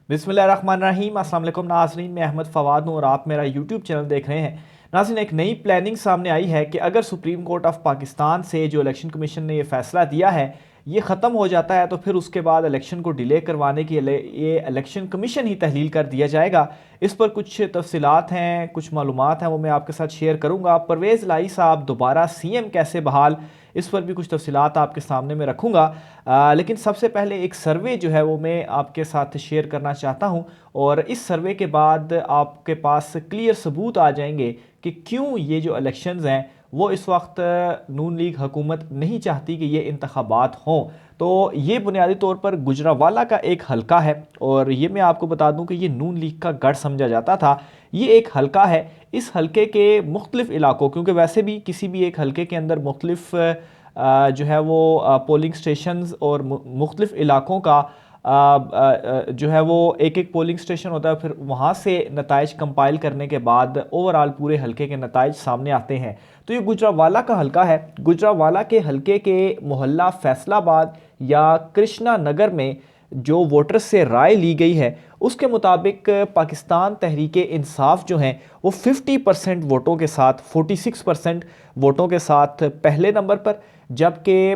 बिस्मिल्लाहिर्रहमानिर्रहीम। अस्सलाम वालेकुम नाज़रीन, मैं अहमद फ़वाद हूँ और आप मेरा यूट्यूब चैनल देख रहे हैं। नाज़रीन, एक नई प्लानिंग सामने आई है कि अगर सुप्रीम कोर्ट ऑफ पाकिस्तान से जो इलेक्शन कमीशन ने ये फ़ैसला दिया है ये ख़त्म हो जाता है तो फिर उसके बाद इलेक्शन को डिले करवाने के लिए ये इलेक्शन कमीशन ही तहलील कर दिया जाएगा। इस पर कुछ तफसीलात हैं, कुछ मालूमात हैं, वो मैं आपके साथ शेयर करूँगा। परवेज़ लाई साहब दोबारा सीएम कैसे बहाल, इस पर भी कुछ तफसीलात आपके सामने में रखूँगा। लेकिन सबसे पहले एक सर्वे जो है वो मैं आपके साथ शेयर करना चाहता हूँ और इस सर्वे के बाद आपके पास क्लियर सबूत आ जाएंगे कि क्यों ये जो इलेक्शंस हैं वो इस वक्त नून लीग हुकूमत नहीं चाहती कि ये इंतखाबात हों। तो ये बुनियादी तौर पर गुजरावाला का एक हलका है और ये मैं आपको बता दूं कि ये नून लीग का गढ़ समझा जाता था। ये एक हलका है। इस हलके के मुख्तलिफ इलाकों, क्योंकि वैसे भी किसी भी एक हलके के अंदर मुख्तलिफ जो है वो पोलिंग स्टेशंस और मुख्तलिफ इलाकों का जो है वो एक एक पोलिंग स्टेशन होता है, फिर वहाँ से नताइज कंपाइल करने के बाद ओवरऑल पूरे हलके के नताइज सामने आते हैं। तो ये गुजरावाला का हलका है। गुजरावाला के हलके के मोहल्ला फैसलाबाद या कृष्णा नगर में जो वोटर्स से राय ली गई है उसके मुताबिक पाकिस्तान तहरीक इंसाफ जो हैं वो 50% वोटों के साथ, 46% वोटों के साथ पहले नंबर पर, जबकि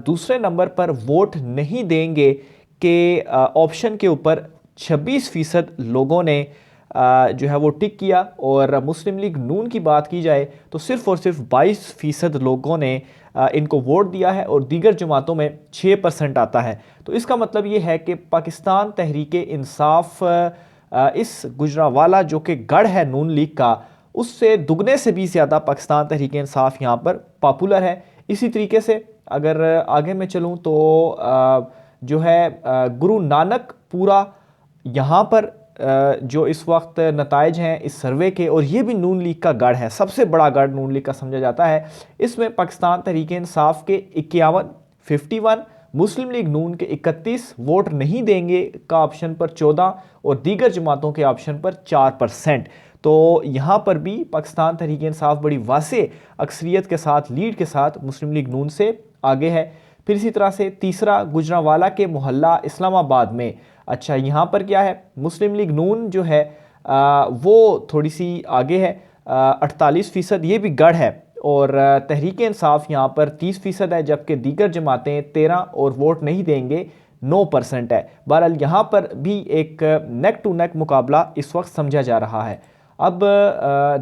दूसरे नंबर पर वोट नहीं देंगे के ऑप्शन के ऊपर 26% लोगों ने जो है वो टिक किया। और मुस्लिम लीग नून की बात की जाए तो सिर्फ और सिर्फ 22% लोगों ने इनको वोट दिया है और दीगर जमातों में 6% आता है। तो इसका मतलब ये है कि पाकिस्तान तहरीक इंसाफ इस गुजरावाला जो कि गढ़ है नून लीग का, उससे दुगने से भी ज़्यादा पाकिस्तान तहरीक इंसाफ यहाँ पर पॉपुलर है। इसी तरीके से अगर आगे मैं चलूँ तो जो है गुरु नानक पूरा यहाँ पर जो इस वक्त नताइज हैं इस सर्वे के, और ये भी नून लीग का गढ़ है, सबसे बड़ा गढ़ नून लीग का समझा जाता है। इसमें पाकिस्तान तहरीक इंसाफ के 51, 51, मुस्लिम लीग नून के 31, वोट नहीं देंगे का ऑप्शन पर 14 और दीगर जमातों के ऑप्शन पर 4%। तो यहाँ पर भी पाकिस्तान तहरीक इंसाफ बड़ी वासे अक्सरियत के साथ, लीड के साथ मुस्लिम लीग नून से आगे है। फिर इसी तरह से तीसरा गुजरावाला के मोहल्ला इस्लामाबाद में, अच्छा यहाँ पर क्या है, मुस्लिम लीग नून जो है वो थोड़ी सी आगे है, 48%, ये भी गढ़ है। और तहरीक इंसाफ यहाँ पर 30% है, जबकि दीगर जमातें 13 और वोट नहीं देंगे 9% है। बहरहाल यहाँ पर भी एक नेक टू नेक मुकाबला इस वक्त समझा जा रहा है। अब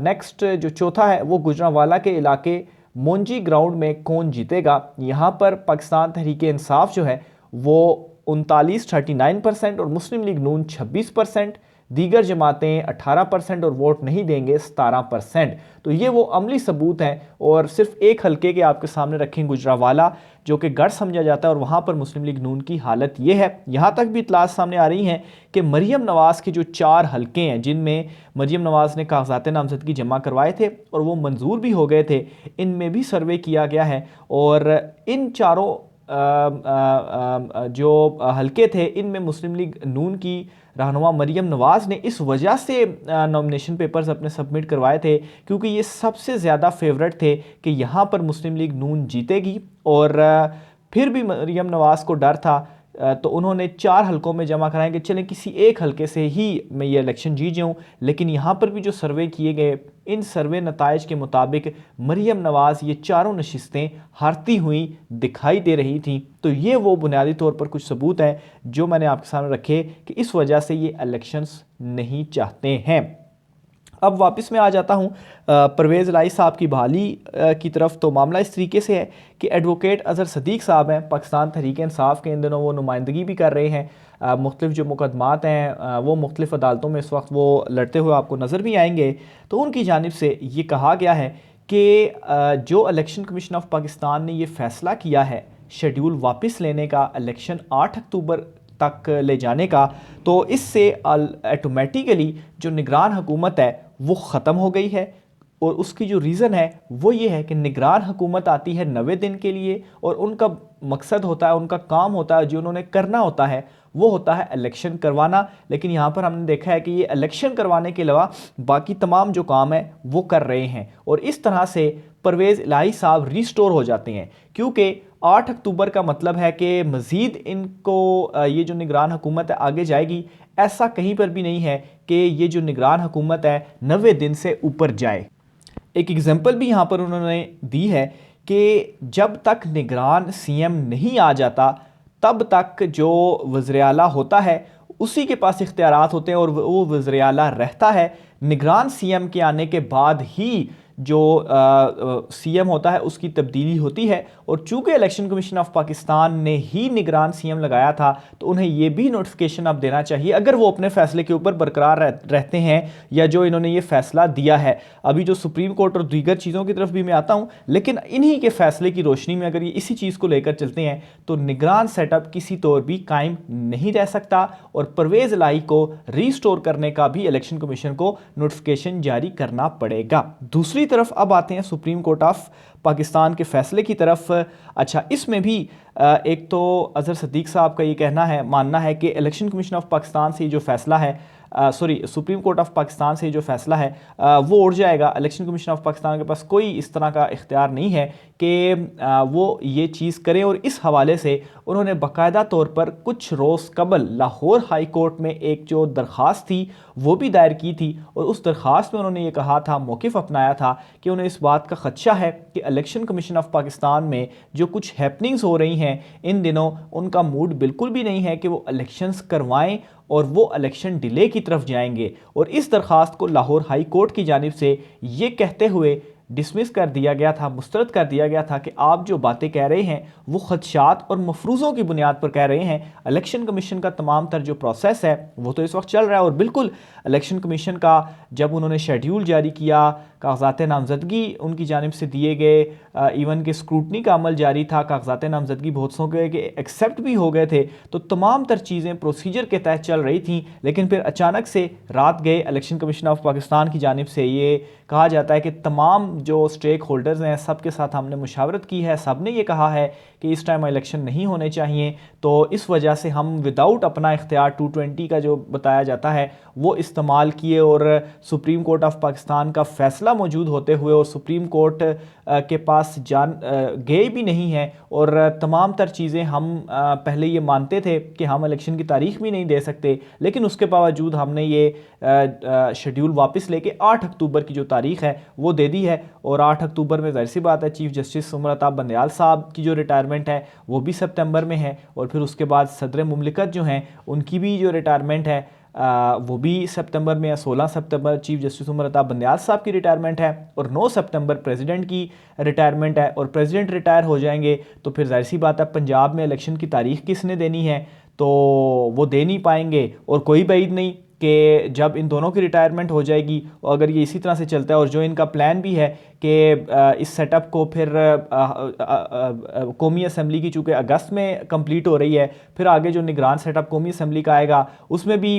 नेक्स्ट जो चौथा है वो गुजरावाला के इलाके मोंजी ग्राउंड में कौन जीतेगा। यहाँ पर पाकिस्तान तहरीक इंसाफ जो है वो 39 और मुस्लिम लीग नून 26%, दीगर जमातें 18% और वोट नहीं देंगे 17%। तो ये वो अमली सबूत हैं और सिर्फ एक हलके के आपके सामने रखें, गुजरावाला जो कि गढ़ समझा जाता है, और वहाँ पर मुस्लिम लीग नून की हालत ये है। यहाँ तक भी इतलात सामने आ रही हैं कि मरीम नवाज़ के जो 4 हलके हैं जिनमें मरीम नवाज़ ने कागजात नामजदगी जमा करवाए थे और वो मंजूर भी हो गए थे, इनमें भी सर्वे किया गया है। और इन चारों जो हलके थे इनमें मुस्लिम लीग नून की रहनुमा मरीम नवाज़ ने इस वजह से नॉमिनेशन पेपर्स अपने सबमिट करवाए थे क्योंकि ये सबसे ज़्यादा फेवरेट थे कि यहाँ पर मुस्लिम लीग नून जीतेगी। और फिर भी मरीम नवाज़ को डर था, तो उन्होंने 4 हलकों में जमा कराएंगे, चलें किसी एक हलके से ही मैं ये इलेक्शन जीत जाऊँ। लेकिन यहाँ पर भी जो सर्वे किए गए, इन सर्वे नताइज के मुताबिक मरीम नवाज़ ये चारों नशिस्तें हारती हुई दिखाई दे रही थी। तो ये वो बुनियादी तौर पर कुछ सबूत हैं जो मैंने आपके सामने रखे कि इस वजह से ये इलेक्शंस नहीं चाहते हैं। अब वापस मैं आ जाता हूँ परवेज़ लाई साहब की बहाली की तरफ। तो मामला इस तरीके से है कि एडवोकेट अज़हर सदीक़ साहब हैं, पाकिस्तान तहरीक इंसाफ के, इन दिनों वो नुमाइंदगी भी कर रहे हैं। मुख्तलिफ़ जो मुकदमात हैं वो मुख्तलिफ़ अदालतों में इस वक्त वो लड़ते हुए आपको नज़र भी आएंगे। तो उनकी जानिब से ये कहा गया है कि जो इलेक्शन कमीशन ऑफ पाकिस्तान ने ये फ़ैसला किया है शेड्यूल वापस लेने का, इलेक्शन 8 अक्टूबर तक ले जाने का, तो इससे ऑटोमेटिकली जो निगरान हुकूमत है वो ख़त्म हो गई है। और उसकी जो रीज़न है वो ये है कि निगरान हुकूमत आती है 90 दिन के लिए और उनका मकसद होता है, उनका काम होता है, जो उन्होंने करना होता है वो होता है इलेक्शन करवाना। लेकिन यहाँ पर हमने देखा है कि ये इलेक्शन करवाने के अलावा बाकी तमाम जो काम है वो कर रहे हैं। और इस तरह से परवेज़ इलाही साहब रिस्टोर हो जाते हैं, क्योंकि 8 अक्टूबर का मतलब है कि मज़ीद इनको ये जो निगरान हुकूमत है आगे जाएगी। ऐसा कहीं पर भी नहीं है कि ये जो निगरान हुकूमत है 90 दिन से ऊपर जाए। एक एग्जांपल भी यहाँ पर उन्होंने दी है कि जब तक निगरान सीएम नहीं आ जाता तब तक जो वज़ीर आला होता है उसी के पास इख्तियारात होते हैं और वो वज़ीर आला रहता है। निगरान सीएम के आने के बाद ही जो सीएम होता है उसकी तब्दीली होती है, और चूंकि इलेक्शन कमीशन ऑफ पाकिस्तान ने ही निगरान सीएम लगाया था तो उन्हें ये भी नोटिफिकेशन अब देना चाहिए अगर वो अपने फैसले के ऊपर बरकरार रहते हैं या जो इन्होंने ये फैसला दिया है। अभी जो सुप्रीम कोर्ट और दीगर चीज़ों की तरफ भी मैं आता हूँ, लेकिन इन्हीं के फैसले की रोशनी में अगर ये इसी चीज़ को लेकर चलते हैं तो निगरान सेटअप किसी तौर भी कायम नहीं रह सकता और परवेज़ इलाही को रीस्टोर करने का भी इलेक्शन कमीशन को नोटिफिकेशन जारी करना पड़ेगा। दूसरी तरफ अब आते हैं सुप्रीम कोर्ट ऑफ पाकिस्तान के फैसले की तरफ। अच्छा, इसमें भी एक तो अजहर सदीक साहब का ये कहना है, मानना है कि इलेक्शन कमीशन ऑफ पाकिस्तान से जो फैसला है सुप्रीम कोर्ट ऑफ पाकिस्तान से जो फैसला है वो उड़ जाएगा। इलेक्शन कमीशन ऑफ पाकिस्तान के पास कोई इस तरह का इख्तियार नहीं है कि वो ये चीज़ करें, और इस हवाले से उन्होंने बाकायदा तौर पर कुछ रोज़ कबल लाहौर हाई कोर्ट में एक जो दरख्वास्त थी वो भी दायर की थी, और उस दरख्वास्त में उन्होंने ये कहा था, मौक़िफ़ अपनाया था कि उन्हें इस बात का ख़दशा है कि इलेक्शन कमीशन ऑफ पाकिस्तान में जो कुछ हैपनिंग्स हो रही हैं इन दिनों, उनका मूड बिल्कुल भी नहीं है कि वो इलेक्शंस करवाएं और वो इलेक्शन डिले की तरफ जाएंगे। और इस दरख्वास्त को लाहौर हाई कोर्ट की जानिब से ये कहते हुए डिसमिस कर दिया गया था, मुस्तरद कर दिया गया था कि आप जो बातें कह रहे हैं वो खदशात और मफरूज़ों की बुनियाद पर कह रहे हैं। इलेक्शन कमीशन का तमाम तर जो प्रोसेस है वो तो इस वक्त चल रहा है, और बिल्कुल इलेक्शन कमीशन का जब उन्होंने शेड्यूल जारी किया, कागजात नामजदगी उनकी जानिब से दिए गए, इवन के स्क्रूटनी का अमल जारी था, कागजात नामजदगी बहुत सौ के एक्सेप्ट भी हो गए थे, तो तमाम तर चीज़ें प्रोसीजर के तहत चल रही थी। लेकिन फिर अचानक से रात गए इलेक्शन कमीशन ऑफ पाकिस्तान की जानिब से ये कहा जाता है कि तमाम जो स्टेक होल्डर्स हैं सब के साथ हमने मुशावरत की है, सब ने ये कहा है कि इस टाइम इलेक्शन नहीं होने चाहिए, तो इस वजह से हम विदाउट अपना इख्तियार 220 का जो बताया जाता है वो इस्तेमाल किए, और सुप्रीम कोर्ट ऑफ पाकिस्तान का फ़ैसला मौजूद होते हुए और सुप्रीम कोर्ट के पास गए भी नहीं है, और तमाम तर चीज़ें हम पहले ये मानते थे कि हम इलेक्शन की तारीख भी नहीं दे सकते, लेकिन उसके बावजूद हमने ये शेड्यूल वापस लेके 8 अक्टूबर की जो तारीख है वो दे दी है। और 8 अक्टूबर में ज़ाहिर सी बात है चीफ़ जस्टिस उमर अता बंदयाल साहब की जो रिटायरमेंट है वो भी सितंबर में है, और फिर उसके बाद सदर मुमलिकत जो हैं उनकी भी जो रिटायरमेंट है वो भी सितंबर में है। 16 सितंबर चीफ जस्टिस उमर अता बंदयाल साहब की रिटायरमेंट है, और 9 सितंबर प्रेसिडेंट की रिटायरमेंट है, और प्रेसिडेंट रिटायर हो जाएंगे तो फिर जाहिर सी बात है पंजाब में इलेक्शन की तारीख किसने देनी है, तो वो दे नहीं पाएंगे। और कोई बात नहीं कि जब इन दोनों की रिटायरमेंट हो जाएगी, और अगर ये इसी तरह से चलता है, और जो इनका प्लान भी है कि इस सेटअप को फिर कौमी असम्बली की चूँकि अगस्त में कंप्लीट हो रही है, फिर आगे जो निगरान सेटअप कौमी असम्बली का आएगा उसमें भी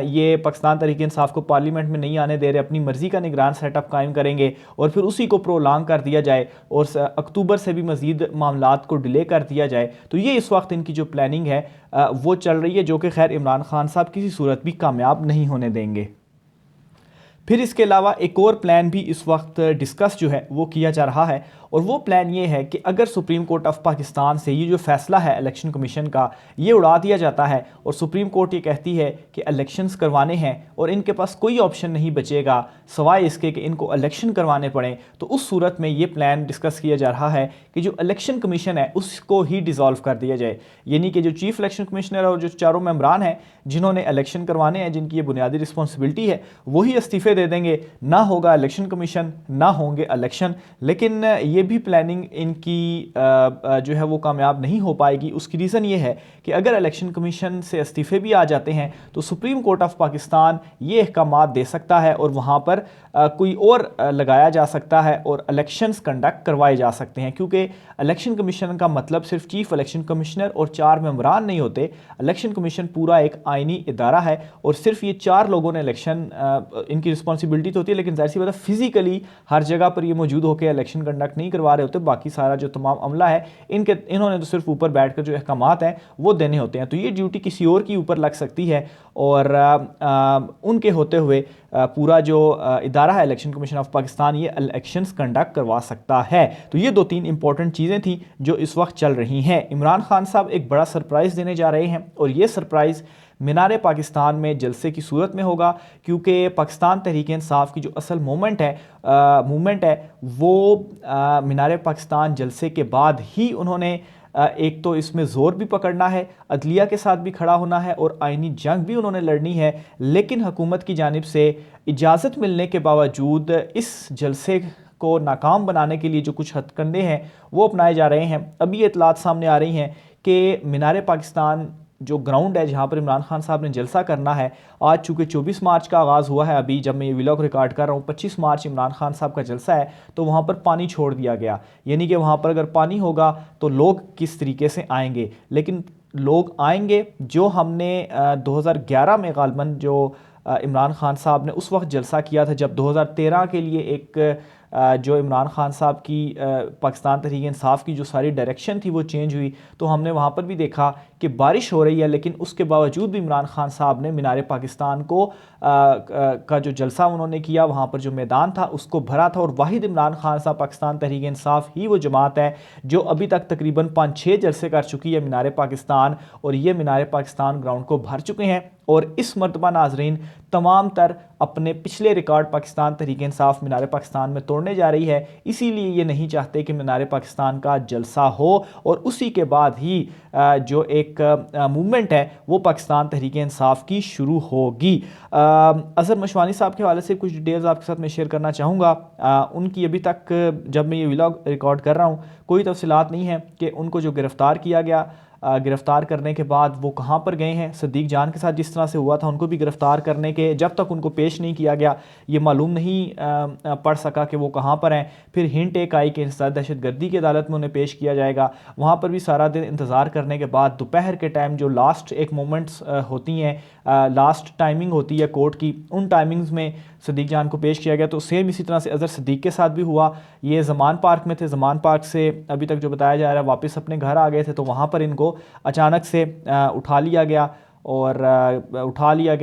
ये पाकिस्तान तहरीक इंसाफ को पार्लियामेंट में नहीं आने दे रहे, अपनी मर्ज़ी का निगरान सेटअप कायम करेंगे, और फिर उसी को प्रोलॉन्ग कर दिया जाए और अक्टूबर से भी मज़ीद मामलात को डिले कर दिया जाए। तो ये इस वक्त इनकी जो प्लानिंग है वो चल रही है, जो कि खैर इमरान खान साहब किसी सूरत भी कामयाब नहीं होने देंगे। फिर इसके अलावा एक और प्लान भी इस वक्त डिस्कस जो है वो किया जा रहा है, और वो प्लान ये है कि अगर सुप्रीम कोर्ट ऑफ पाकिस्तान से ये जो फैसला है इलेक्शन कमीशन का ये उड़ा दिया जाता है, और सुप्रीम कोर्ट ये कहती है कि इलेक्शंस करवाने हैं और इनके पास कोई ऑप्शन नहीं बचेगा सवाए इसके कि इनको इलेक्शन करवाने पड़े, तो उस सूरत में ये प्लान डिस्कस किया जा रहा है कि जो इलेक्शन कमीशन है उसको ही डिज़ोल्व कर दिया जाए। यानी कि जो चीफ इलेक्शन कमिश्नर और जो चारों मेंबरान हैं जिन्होंने इलेक्शन करवाने हैं, जिनकी ये बुनियादी रिस्पॉन्सिबिलिटी है, वही इस्तीफ़े दे देंगे, ना होगा इलेक्शन कमीशन, ना होंगे इलेक्शन। लेकिन ये भी प्लानिंग इनकी जो है वो कामयाब नहीं हो पाएगी। उसकी रीज़न ये है कि अगर इलेक्शन कमीशन से इस्तीफ़े भी आ जाते हैं तो सुप्रीम कोर्ट ऑफ पाकिस्तान ये अहकामात दे सकता है और वहाँ पर कोई और लगाया जा सकता है और इलेक्शंस कंडक्ट करवाए जा सकते हैं, क्योंकि इलेक्शन कमीशन का मतलब सिर्फ चीफ इलेक्शन कमिश्नर और 4 मेंबरान नहीं होते। इलेक्शन कमीशन पूरा एक आइनी इदारा है, और सिर्फ ये 4 लोगों ने इलेक्शन इनकी रिस्पॉन्सिबिलिटी तो होती है, लेकिन जाहिर सी बात है फिजिकली हर जगह पर ये मौजूद होकर इलेक्शन कंडक्ट नहीं करवा रहे होते। बाकी सारा जो तमाम अमला है इन्होंने तो सिर्फ ऊपर बैठ कर जो अहकामात हैं वो देने होते हैं। तो ये ड्यूटी किसी और के ऊपर लग सकती है और उनके होते हुए पूरा जो इदारा है इलेक्शन कमीशन ऑफ पाकिस्तान ये इलेक्शंस कंडक्ट करवा सकता है। तो ये 2-3 इंपॉर्टेंट चीज़ें थी जो इस वक्त चल रही हैं। इमरान खान साहब एक बड़ा सरप्राइज़ देने जा रहे हैं और ये सरप्राइज़ मीनार पाकिस्तान में जलसे की सूरत में होगा, क्योंकि पाकिस्तान तहरीक इंसाफ की जो असल मूवमेंट है वो मीनार पाकिस्तान जलसे के बाद ही उन्होंने एक तो इसमें ज़ोर भी पकड़ना है, अदलिया के साथ भी खड़ा होना है और आइनी जंग भी उन्होंने लड़नी है। लेकिन हुकूमत की जानिब से इजाज़त मिलने के बावजूद इस जलसे को नाकाम बनाने के लिए जो कुछ हथकंडे हैं वो अपनाए जा रहे हैं। अभी ये इतलात सामने आ रही हैं कि मीनार पाकिस्तान जो ग्राउंड है जहाँ पर इमरान खान साहब ने जलसा करना है, आज चूँकि 24 मार्च का आगाज़ हुआ है, अभी जब मैं ये व्लॉग रिकॉर्ड कर रहा हूँ 25 मार्च इमरान खान साहब का जलसा है, तो वहाँ पर पानी छोड़ दिया गया। यानी कि वहाँ पर अगर पानी होगा तो लोग किस तरीके से आएंगे, लेकिन लोग आएंगे जो हमने 2011 में गालबन जो इमरान खान साहब ने उस वक्त जलसा किया था, जब 2013 के लिए एक जो इमरान खान साहब की पाकिस्तान तहरीक इंसाफ की जो सारी डायरेक्शन थी वो चेंज हुई, तो हमने वहाँ पर भी देखा कि बारिश हो रही है, लेकिन उसके बावजूद भी इमरान खान साहब ने मीनार पाकिस्तान को का जो जलसा उन्होंने किया, वहाँ पर जो मैदान था उसको भरा था। और वाहिद इमरान खान साहब पाकिस्तान तहरीक इंसाफ ही वो जमात है जो अभी तक तकरीबन 5-6 जलसे कर चुकी है मीनार पाकिस्तान, और ये मीनार पाकिस्तान ग्राउंड को भर चुके हैं। और इस मरतबा नाजरीन तमाम तर अपने पिछले रिकॉर्ड पाकिस्तान तहरीक इंसाफ मीनार पाकिस्तान में तोड़ने जा रही है, इसीलिए ये नहीं चाहते कि मीनार पाकिस्तान का जलसा हो और उसी के बाद ही जो एक मूवमेंट है वो पाकिस्तान तहरीक इंसाफ की शुरू होगी। अज़हर मशवानी साहब के हवाले से कुछ डिटेल्स आपके साथ मैं शेयर करना चाहूँगा। उनकी अभी तक जब मैं ये व्लॉग रिकॉर्ड कर रहा हूँ कोई तफसीलात नहीं है कि उनको जो गिरफ़्तार किया गया, गिरफ्तार करने के बाद वो कहाँ पर गए हैं। सदीक जान के साथ जिस तरह से हुआ था, उनको भी गिरफ्तार करने के जब तक उनको पेश नहीं किया गया ये मालूम नहीं पड़ सका कि वो कहाँ पर हैं। फिर हिंट एक आई कि इंसदाद दहशतगर्दी की अदालत में उन्हें पेश किया जाएगा, वहाँ पर भी सारा दिन इंतज़ार करने के बाद दोपहर के टाइम जो लास्ट एक मोमेंट्स होती हैं, लास्ट टाइमिंग होती है कोर्ट की, उन टाइमिंग्स में सदीक जान को पेश किया गया। तो सेम इसी तरह से अज़हर सदीक के साथ भी हुआ। ये ज़मान पार्क में थे, ज़मान पार्क से अभी तक जो बताया जा रहा है वापस अपने घर आ गए थे, तो वहाँ पर इनको अचानक से उठा लिया गया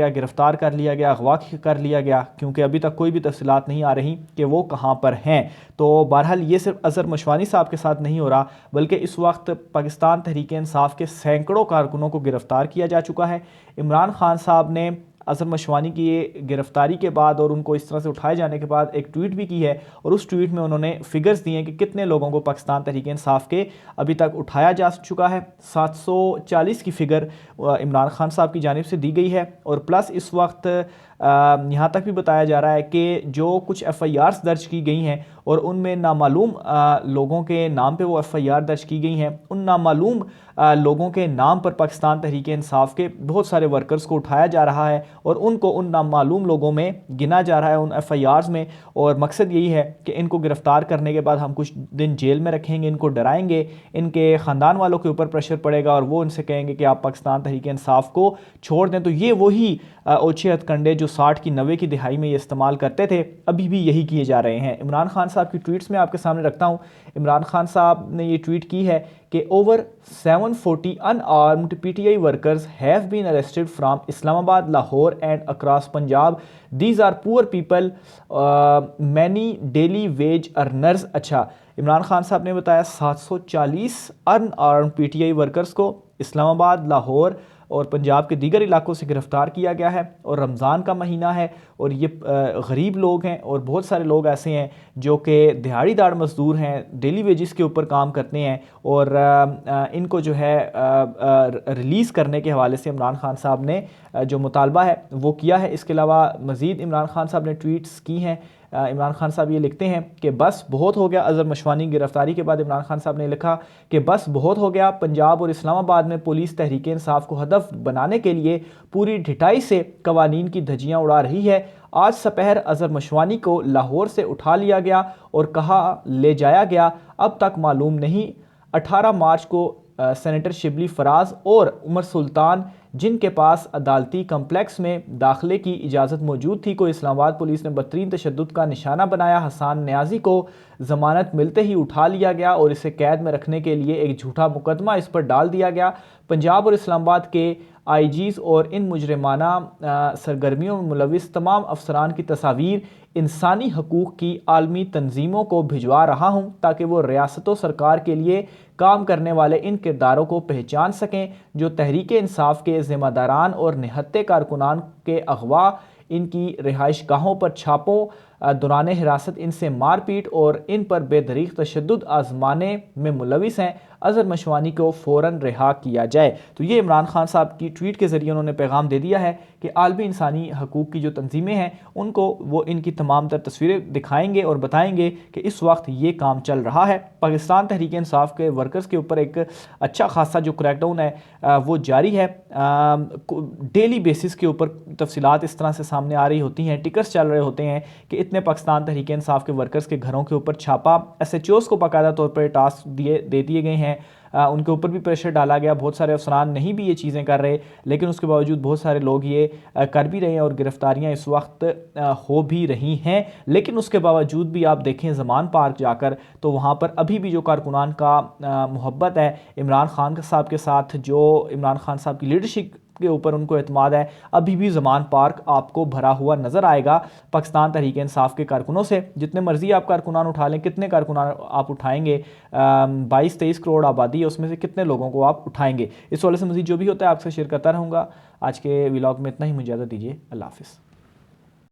गिरफ़्तार कर लिया गया, अगवा कर लिया गया, क्योंकि अभी तक कोई भी तफसीलात नहीं आ रही कि वो कहाँ पर हैं। तो बहरहाल ये सिर्फ अज़हर मशवानी साहब के साथ नहीं हो रहा, बल्कि इस वक्त पाकिस्तान तहरीक इंसाफ के सैकड़ों कारकुनों को गिरफ़्तार किया जा चुका है। इमरान खान साहब ने अज़हर मशवानी की ये गिरफ्तारी के बाद और उनको इस तरह से उठाए जाने के बाद एक ट्वीट भी की है, और उस ट्वीट में उन्होंने फिगर्स दिए हैं कि कितने लोगों को पाकिस्तान तहरीक इंसाफ के अभी तक उठाया जा चुका है। 740 की फ़िगर इमरान खान साहब की जानिब से दी गई है, और प्लस इस वक्त यहाँ तक भी बताया जा रहा है कि जो कुछ FIRs दर्ज की गई हैं और उनमें नामालूम लोगों के नाम पे वो FIR दर्ज की गई हैं, उन नामालूम लोगों के नाम पर पाकिस्तान तहरीक इंसाफ के बहुत सारे वर्कर्स को उठाया जा रहा है और उनको उन नामालूम लोगों में गिना जा रहा है, उन FIRs में। और मकसद यही है कि इनको गिरफ़्तार करने के बाद हम कुछ दिन जेल में रखेंगे, इनको डराएंगे, इनके ख़ानदान वालों के ऊपर प्रेशर पड़ेगा और वो इनसे कहेंगे कि आप पाकिस्तान तहरीक इंसाफ को छोड़ दें। तो ये वही ओछे हथकंडे जो 60 की 90 की दिहाई में ये इस्तेमाल करते थे, अभी भी यही किए जा रहे हैं। इमरान खान साहब की ट्वीट्स में आपके सामने रखता हूँ। इमरान खान साहब ने ये ट्वीट की है कि over 740 unarmed PTI workers have been arrested from Islamabad, Lahore and across Punjab. These are poor people, many daily wage earners. अच्छा, इमरान खान साहब ने बताया 740 अनआर्म्ड PTI वर्कर्स को इस्लामाबाद, लाहौर और पंजाब के दीगर इलाकों से गिरफ़्तार किया गया है, और रमज़ान का महीना है और ये गरीब लोग हैं, और बहुत सारे लोग ऐसे हैं जो कि दिहाड़ीदार मज़दूर हैं, डेली वेजिस के ऊपर काम करते हैं, और इनको जो है रिलीज़ करने के हवाले से इमरान खान साहब ने जो मुतालबा है वो किया है। इसके अलावा मज़ीद इमरान खान साहब ने ट्वीट्स की हैं। इमरान खान साहब ये लिखते हैं कि बस बहुत हो गया। अज़हर मशवानी गिरफ्तारी के बाद इमरान खान साहब ने लिखा कि बस बहुत हो गया, पंजाब और इस्लामाबाद में पुलिस तहरीक इंसाफ को हदफ बनाने के लिए पूरी ढिठाई से कवानीन की धज्जियाँ उड़ा रही है। आज सपहर अज़हर मशवानी को लाहौर से उठा लिया गया और कहाँ ले जाया गया अब तक मालूम नहीं। 18 मार्च को सेनेटर शिबली फराज और उमर सुल्तान जिनके पास अदालती कम्प्लेक्स में दाखिले की इजाज़त मौजूद थी, को इस्लामाबाद पुलिस ने बदतरीन तशद्दुद का निशाना बनाया। हसन न्याजी को ज़मानत मिलते ही उठा लिया गया और इसे कैद में रखने के लिए एक झूठा मुकदमा इस पर डाल दिया गया। पंजाब और इस्लामाबाद के आईजीज़ और इन मुजरिमाना सरगर्मियों में मुलविस तमाम अफसरान की तस्वीर इंसानी हकूक़ की आलमी तंजीमों को भिजवा रहा हूँ, ताकि वो रियासतों सरकार के लिए काम करने वाले इन किरदारों को पहचान सकें जो तहरीक इंसाफ के ज़िम्मेदारान और निहत्ते कारकुनान के अगवा, इनकी रिहाइश गाहों पर छापों, दौरान हिरासत इनसे मारपीट और इन पर बेदरीक तशद्दुद आजमाने में मुलविस हैं, अज़हर मशवानी को फ़ौरन रिहा किया जाए। तो ये इमरान खान साहब की ट्वीट के ज़रिए उन्होंने पैगाम दे दिया है कि आलमी इंसानी हकूक़ की जो तंजीमें हैं उनको वो इनकी तमाम तर तस्वीरें दिखाएंगे और बताएंगे कि इस वक्त ये काम चल रहा है। पाकिस्तान तहरीक इंसाफ के वर्कर्स के ऊपर एक अच्छा खासा जो क्रैकडाउन है वो जारी है। डेली बेसिस के ऊपर तफसीलात इस तरह से सामने आ रही होती हैं, टिकर्स चल रहे होते हैं कि इतने पाकिस्तान तहरीक इंसाफ के वर्कर्स के घरों के ऊपर छापा, SHOs को बाकायदा तौर पर टास्क दे दिए गए हैं, उनके ऊपर भी प्रेशर डाला गया। बहुत सारे अफसरान नहीं भी ये चीज़ें कर रहे, लेकिन उसके बावजूद बहुत सारे लोग ये कर भी रहे हैं और गिरफ्तारियां इस वक्त हो भी रही हैं। लेकिन उसके बावजूद भी आप देखें ज़मान पार्क जाकर तो वहाँ पर अभी भी जो कारकुनान का मोहब्बत है इमरान खान साहब के साथ, जो इमरान खान साहब की लीडरशिप के ऊपर उनको एतमाद है, अभी भी ज़मान पार्क आपको भरा हुआ नज़र आएगा पाकिस्तान तहरीक इंसाफ के कारकुनों से। जितने मर्जी आप कारकुनान उठा लें, कितने कारकुनान आप उठाएंगे? 22-23 करोड़ आबादी है, उसमें से कितने लोगों को आप उठाएंगे? इस वाले से मज़ीद जो भी होता है आपसे शेयर करता रहूँगा। आज के व्लॉग में इतना ही, मुझे इजाज़त दीजिए। अल्लाह हाफ़िज़।